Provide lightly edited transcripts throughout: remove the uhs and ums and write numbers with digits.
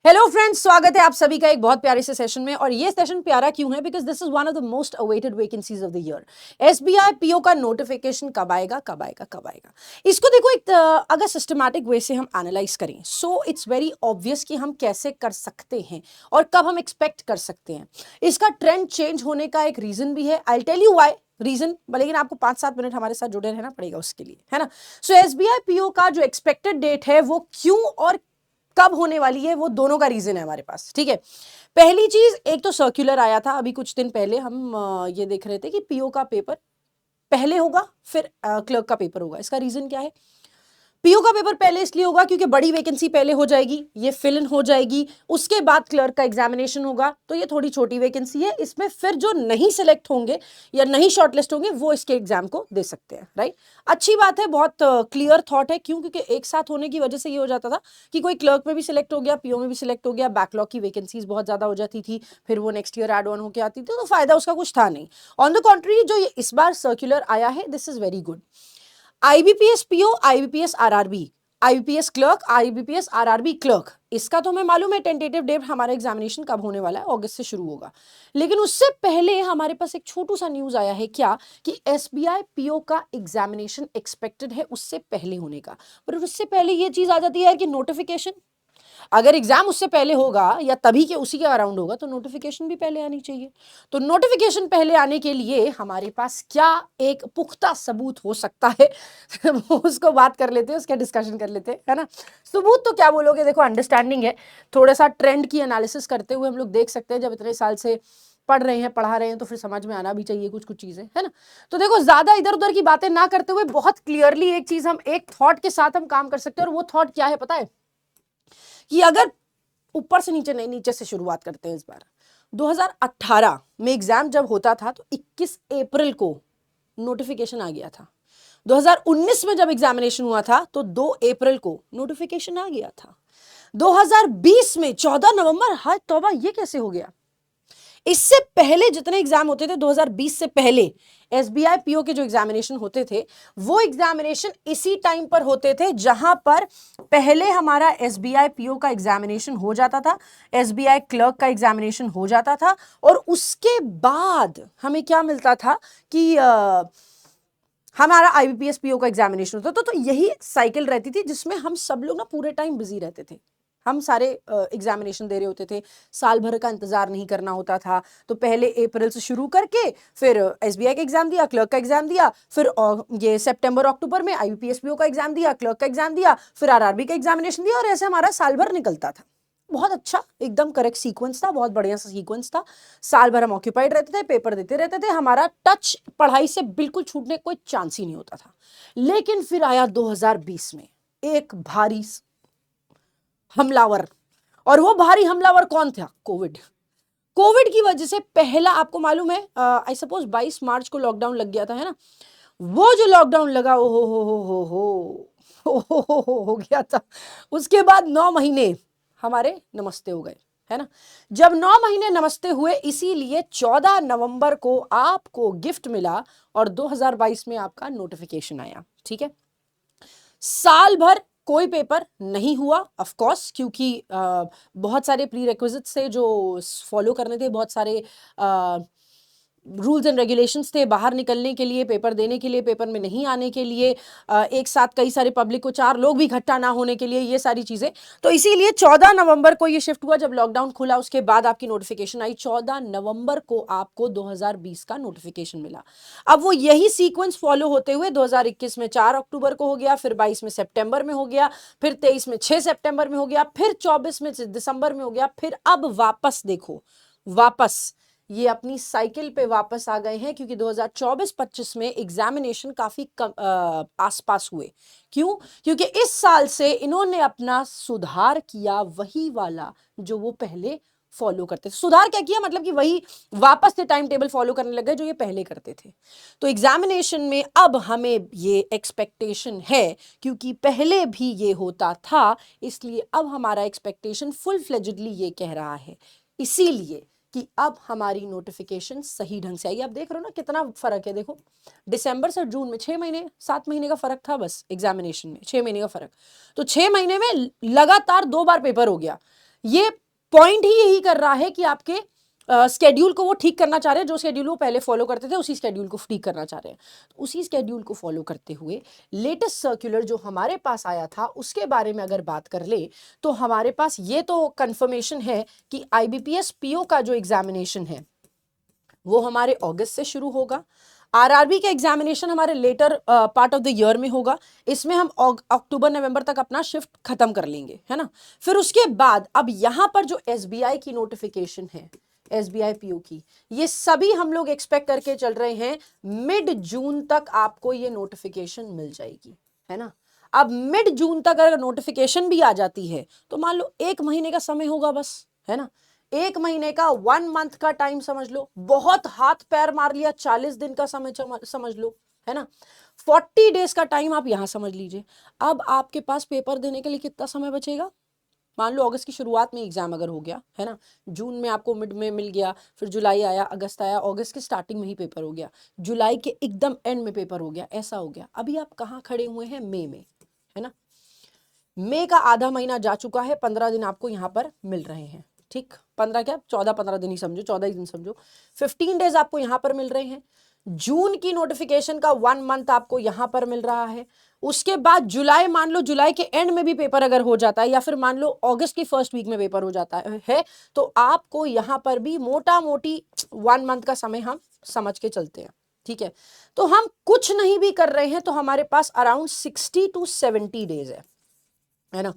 Hello friends, स्वागत है आप सभी का एक बहुत प्यारे से सेशन में। और ये सेशन प्यारा क्यों है? Because this is one of the most awaited vacancies of the year. SBI PO का नोटिफिकेशन कब आएगा, कब आएगा, कब आएगा? इसको देखो, एक अगर सिस्टमैटिक वे से हम एनालाइज करें, सो इट्स वेरी ऑब्वियस कि हम कैसे कर सकते हैं और कब हम एक्सपेक्ट कर सकते हैं। इसका ट्रेंड चेंज होने का एक रीजन भी है। I tell you why reason, लेकिन आपको 5-7 मिनट हमारे साथ जुड़े रहना पड़ेगा उसके लिए, है ना। सो एसबीआई पीओ का जो एक्सपेक्टेड डेट है वो क्यों और कब होने वाली है, वो दोनों का रीजन है हमारे पास। ठीक है, पहली चीज, एक तो सर्कुलर आया था अभी कुछ दिन पहले। हम ये देख रहे थे कि पीओ का पेपर पहले होगा, फिर क्लर्क का पेपर होगा। इसका रीजन क्या है? पीओ का पेपर पहले इसलिए होगा क्योंकि बड़ी वैकेंसी पहले हो जाएगी, ये फिल इन हो जाएगी, उसके बाद क्लर्क का एग्जामिनेशन होगा। तो ये थोड़ी छोटी वैकेंसी है, इसमें फिर जो नहीं सिलेक्ट होंगे या नहीं शॉर्टलिस्ट होंगे वो इसके एग्जाम को दे सकते हैं। राइट, अच्छी बात है, बहुत क्लियर थॉट है। क्यों? क्योंकि एक साथ होने की वजह से ये हो जाता था कि कोई क्लर्क में भी सिलेक्ट हो गया, पीओ में भी सिलेक्ट हो गया, बैकलॉग की वैकेंसीज बहुत ज्यादा हो जाती थी, फिर वो नेक्स्ट ईयर एड ऑन होकर आती थी, तो फायदा उसका कुछ था नहीं। ऑन द कॉन्ट्री, जो ये इस बार सर्कुलर आया है, this is very good. IBPS PO, IBPS RRB, IBPS clerk, IBPS RRB clerk, इसका तो हमें मालूम है टेंटेटिव डेट हमारा एग्जामिनेशन कब होने वाला है, अगस्त से शुरू होगा। लेकिन उससे पहले हमारे पास एक छोटू सा न्यूज आया है, क्या कि एसबीआई पीओ का एग्जामिनेशन एक्सपेक्टेड है उससे पहले होने का। पर उससे पहले ये चीज आ जाती है कि नोटिफिकेशन, अगर एग्जाम उससे पहले होगा या तभी के उसी के अराउंड होगा तो नोटिफिकेशन भी पहले आनी चाहिए। तो नोटिफिकेशन पहले आने के लिए हमारे पास क्या एक पुख्ता सबूत हो सकता है उसको बात कर लेते हैं, उसका डिस्कशन कर लेते हैं, है ना। सबूत तो क्या बोलोगे, देखो अंडरस्टैंडिंग है, थोड़ा सा ट्रेंड की एनालिसिस करते हुए हम लोग देख सकते हैं। जब इतने साल से पढ़ रहे हैं, पढ़ा रहे हैं, तो फिर समझ में आना भी चाहिए कुछ कुछ चीजें, है ना। तो देखो, ज्यादा इधर उधर की बातें ना करते हुए बहुत क्लियरली एक चीज, हम एक थॉट के साथ हम काम कर सकते हैं। और वो थॉट क्या है पता है? कि अगर ऊपर से नीचे नहीं, नीचे से शुरुआत करते हैं। इस बार 2018 में एग्जाम जब होता था तो 21 अप्रैल को नोटिफिकेशन आ गया था। 2019 में जब एग्जामिनेशन हुआ था तो 2 अप्रैल को नोटिफिकेशन आ गया था। 2020 में 14 नवंबर, हाय तौबा, ये कैसे हो गया? इससे पहले जितने एग्जाम होते थे 2020 से पहले, एसबीआई पीओ के जो एग्जामिनेशन होते थे वो एग्जामिनेशन इसी टाइम पर होते थे जहां पर पहले हमारा एसबीआई पीओ का एग्जामिनेशन हो जाता था, एसबीआई क्लर्क का एग्जामिनेशन हो जाता था, और उसके बाद हमें क्या मिलता था कि हमारा आईबीपीएस पीओ का एग्जामिनेशन होता था। तो यही साइकिल रहती थी जिसमें हम सब लोग ना पूरे टाइम बिजी रहते थे। हम सारे एग्जामिनेशन दे रहे होते थे, साल भर का इंतजार नहीं करना होता था। तो पहले अप्रैल से शुरू करके फिर एसबीआई का एग्जाम दिया, क्लर्क का एग्जाम दिया, फिर ये सितंबर अक्टूबर में आईबीपीएस पीओ का एग्जाम दिया, क्लर्क का एग्जाम दिया, फिर आरआरबी का एग्जामिनेशन दिया, और ऐसे हमारा साल भर निकलता था। बहुत अच्छा, एकदम करेक्ट सीक्वेंस था, बहुत बढ़िया सा सीक्वेंस था। साल भर हम ऑक्यूपाइड रहते थे, पेपर देते रहते थे, हमारा टच पढ़ाई से बिल्कुल छूटने कोई चांस ही नहीं होता था। लेकिन फिर आया 2020 में एक भारी हमलावर, और वो भारी हमलावर कौन था? कोविड। कोविड की वजह से पहला, आपको मालूम है, आई सपोज 22 मार्च को लॉकडाउन लग गया था, है ना। वो जो लॉकडाउन लगा, ओ हो गया था। उसके बाद 9 महीने हमारे नमस्ते हो गए, है ना। जब 9 महीने नमस्ते हुए, इसीलिए 14 नवंबर को आपको गिफ्ट मिला और 2022 में आपका नोटिफिकेशन आया। ठीक है, साल भर कोई पेपर नहीं हुआ, ऑफ कोर्स, क्योंकि बहुत सारे प्री रिक्विजिट्स थे जो फॉलो करने थे, बहुत सारे रूल्स एंड रेगुलेशंस थे बाहर निकलने के लिए, पेपर देने के लिए, पेपर में नहीं आने के लिए, एक साथ कई सारे पब्लिक को 4 लोग भी इकट्ठा ना होने के लिए, ये सारी चीजें। तो इसीलिए 14 नवंबर को ये शिफ्ट हुआ, जब लॉकडाउन खुला उसके बाद आपकी नोटिफिकेशन आई। 14 नवंबर को आपको 2020 का नोटिफिकेशन मिला। अब वो यही सीक्वेंस फॉलो होते हुए 2021 में 4 अक्टूबर को हो गया, फिर 22 में सितंबर में हो गया, फिर 23 में 6 सितंबर में हो गया, फिर 24 में दिसंबर में हो गया, फिर अब वापस देखो, वापस ये अपनी साइकिल पे वापस आ गए हैं, क्योंकि 2024-25 में एग्जामिनेशन काफी आसपास हुए। क्यों? क्योंकि इस साल से इन्होंने अपना सुधार किया, वही वाला जो वो पहले फॉलो करते थे। सुधार क्या किया? मतलब कि वही वापस से टाइम टेबल फॉलो करने लगे जो ये पहले करते थे। तो एग्जामिनेशन में अब हमें ये एक्सपेक्टेशन है, क्योंकि पहले भी ये होता था, इसलिए अब हमारा एक्सपेक्टेशन फुल फ्लेजेडली ये कह रहा है, इसीलिए कि अब हमारी नोटिफिकेशन सही ढंग से आई। आप देख रहे हो ना कितना फर्क है। देखो, दिसंबर से जून में 6 महीने 7 महीने का फर्क था बस, एग्जामिनेशन में 6 महीने का फर्क। तो 6 महीने में लगातार 2 बार पेपर हो गया। ये पॉइंट ही यही कर रहा है कि आपके स्केड्यूल को वो ठीक करना चाह रहे हैं, जो स्केड्यूल वो पहले फॉलो करते थे उसी स्केड्यूल को ठीक करना चाह रहे हैं। तो उसी स्केड्यूल को फॉलो करते हुए लेटेस्ट सर्कुलर जो हमारे पास आया था उसके बारे में अगर बात कर ले तो हमारे पास ये तो कंफर्मेशन है कि आईबीपीएस पीओ का जो एग्जामिनेशन है वो हमारे अगस्त से शुरू होगा। आरआरबी का एग्जामिनेशन हमारे latter part of the year में होगा। इसमें हम अक्टूबर नवंबर तक अपना शिफ्ट खत्म कर लेंगे, है ना। फिर उसके बाद अब यहां पर जो एसबीआई की नोटिफिकेशन है, एसबीआई पीओ की, ये सभी हम लोग एक्सपेक्ट करके चल रहे हैं मिड जून तक आपको ये नोटिफिकेशन मिल जाएगी, है ना। अब मिड जून तक अगर नोटिफिकेशन भी आ जाती है तो मान लो 1 महीने का समय होगा बस, है ना। 1 महीने का 1 मंथ का टाइम समझ लो, बहुत हाथ पैर मार लिया 40 दिन का समय समझ लो, है ना। 40 डेज का टाइम आप यहां समझ लीजिए। अब आपके पास पेपर देने के लिए कितना समय बचेगा। मान लो अगस्त की शुरुआत में एग्जाम अगर हो गया, है ना, जून में आपको मिड में मिल गया, फिर जुलाई आया, अगस्त आया, अगस्त के स्टार्टिंग में ही पेपर हो गया, जुलाई के एकदम एंड में पेपर हो गया, ऐसा हो गया। अभी आप कहाँ खड़े हुए हैं, मई में, है ना। मई का आधा महीना जा चुका है, 15 दिन आपको यहाँ पर मिल रहे हैं, ठीक। 15 क्या, 14-15 दिन ही समझो, 14 ही दिन समझो। 15 डेज आपको यहाँ पर मिल रहे हैं। जून की नोटिफिकेशन का 1 मंथ आपको यहाँ पर मिल रहा है। उसके बाद जुलाई, मान लो जुलाई के एंड में भी पेपर अगर हो जाता है, या फिर मान लो अगस्त की फर्स्ट वीक में पेपर हो जाता है, तो आपको यहाँ पर भी मोटा मोटी 1 मंथ का समय हम समझ के चलते हैं, ठीक है। तो हम कुछ नहीं भी कर रहे हैं तो हमारे पास अराउंड 60 to 70 डेज है ना।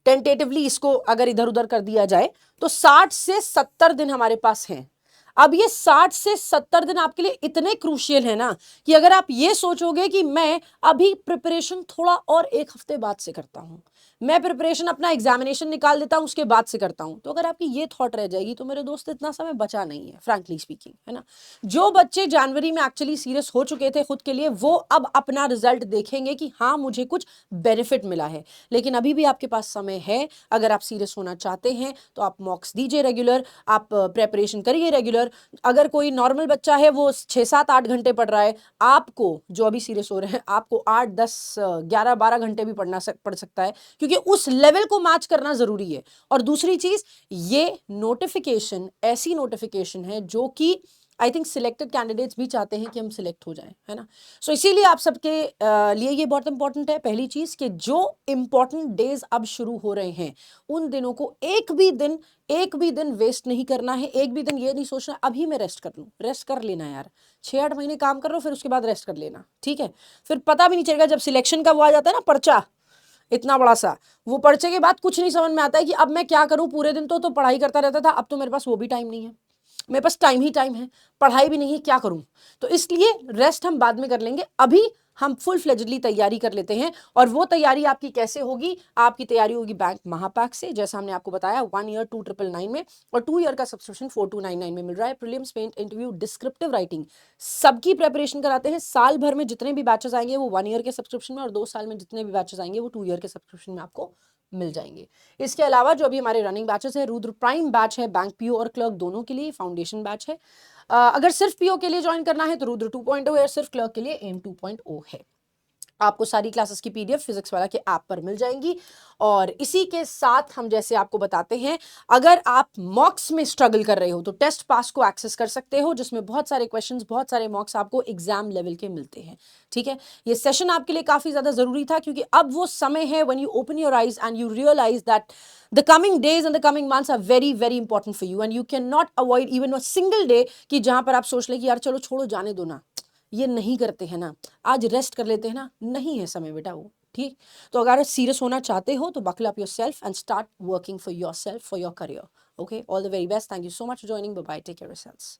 टेंटेटिवली इसको अगर इधर उधर कर दिया जाए तो 60 से 70 दिन हमारे पास हैं। अब ये 60 से 70 दिन आपके लिए इतने क्रूशियल है ना कि अगर आप ये सोचोगे कि मैं अभी प्रिपरेशन थोड़ा और 1 हफ्ते बाद से करता हूं, मैं प्रिपरेशन अपना एग्जामिनेशन निकाल देता हूं उसके बाद से करता हूं, तो अगर आपकी ये थॉट रह जाएगी तो मेरे दोस्त इतना समय बचा नहीं है, फ्रैंकली स्पीकिंग, है ना। जो बच्चे जनवरी में एक्चुअली सीरियस हो चुके थे खुद के लिए, वो अब अपना रिजल्ट देखेंगे कि हाँ मुझे कुछ बेनिफिट मिला है। लेकिन अभी भी आपके पास समय है, अगर आप सीरियस होना चाहते हैं तो आप मॉक्स दीजिए रेगुलर, आप प्रेपरेशन करिए रेगुलर। अगर कोई नॉर्मल बच्चा है वो 6-7-8 घंटे पढ़ रहा है, आपको जो अभी सीरियस हो रहे हैं आपको 8-10-11-12 घंटे भी पढ़ सकता है, क्योंकि उस लेवल को मैच करना जरूरी है। और दूसरी चीज, ये नोटिफिकेशन ऐसी नोटिफिकेशन है जो कि आई थिंक सिलेक्टेड कैंडिडेट्स भी चाहते हैं कि हम सिलेक्ट हो जाएं, है ना। सो इसीलिए आप सबके लिए ये बहुत इंपॉर्टेंट है, पहली चीज कि जो इंपॉर्टेंट डेज अब शुरू हो रहे हैं उन दिनों को एक भी दिन वेस्ट नहीं करना है। एक भी दिन ये नहीं सोचना अभी मैं रेस्ट कर लूं, रेस्ट कर लेना यार, 6-8 महीने काम कर लो फिर उसके बाद रेस्ट कर लेना, ठीक है। फिर पता भी नहीं चलेगा जब सिलेक्शन का वो आ जाता है ना, पर्चा इतना बड़ा सा, वो पर्चे के बाद कुछ नहीं समझ में आता है कि अब मैं क्या करूं। पूरे दिन तो पढ़ाई करता रहता था, अब तो मेरे पास वो भी टाइम नहीं है, मेरे पास टाइम ही टाइम है, पढ़ाई भी नहीं है, क्या करूं। तो इसलिए रेस्ट हम बाद में कर लेंगे, अभी हम फुल फ्लेजडली तैयारी कर लेते हैं। और वो तैयारी आपकी कैसे होगी, आपकी तैयारी होगी बैंक महापैक से, जैसा हमने आपको बताया 1 ईयर 2,999 में, और 2 ईयर का सब्सक्रिप्शन 4,299 में मिल रहा है। प्रीलिम्स, पेंट, इंटरव्यू, डिस्क्रिप्टिव राइटिंग सबकी प्रेपरेशन कराते हैं। साल भर में जितने भी बैचेस आएंगे वो 1 ईयर के सब्सक्रिप्शन में, और 2 साल में जितने भी बैचेस आएंगे वो 2 ईयर के सब्सक्रिप्शन में आपको मिल जाएंगे। इसके अलावा जो अभी हमारे रनिंग बैचेस है, रुद्र प्राइम बैच है बैंक पीओ और क्लर्क दोनों के लिए, फाउंडेशन बैच है। अगर सिर्फ पीओ के लिए ज्वाइन करना है तो रुद्र 2.0 है, सिर्फ क्लर्क के लिए एम 2.0 है। आपको सारी क्लासेस की पीडीएफ फिजिक्स वाला के ऐप पर मिल जाएंगी। और इसी के साथ हम जैसे आपको बताते हैं, अगर आप मॉक्स में स्ट्रगल कर रहे हो तो टेस्ट पास को एक्सेस कर सकते हो, जिसमें बहुत सारे क्वेश्चंस, बहुत सारे मॉक्स आपको एग्जाम लेवल के मिलते हैं, ठीक है। ये सेशन आपके लिए काफी ज्यादा जरूरी था, क्योंकि अब वो समय है when you open your eyes and you realise that the coming days and the coming months are very very important for you and you cannot avoid even a single day कि जहां पर आप सोच ले कि यार चलो छोड़ो जाने दो ना, ये नहीं करते हैं ना, आज रेस्ट कर लेते हैं ना, नहीं है समय बेटा वो, ठीक। तो अगर सीरियस होना चाहते हो तो buckle up yourself and start working for yourself, for your career. Okay, all the very best. Thank you so much for joining. Bye bye, take care of yourselves.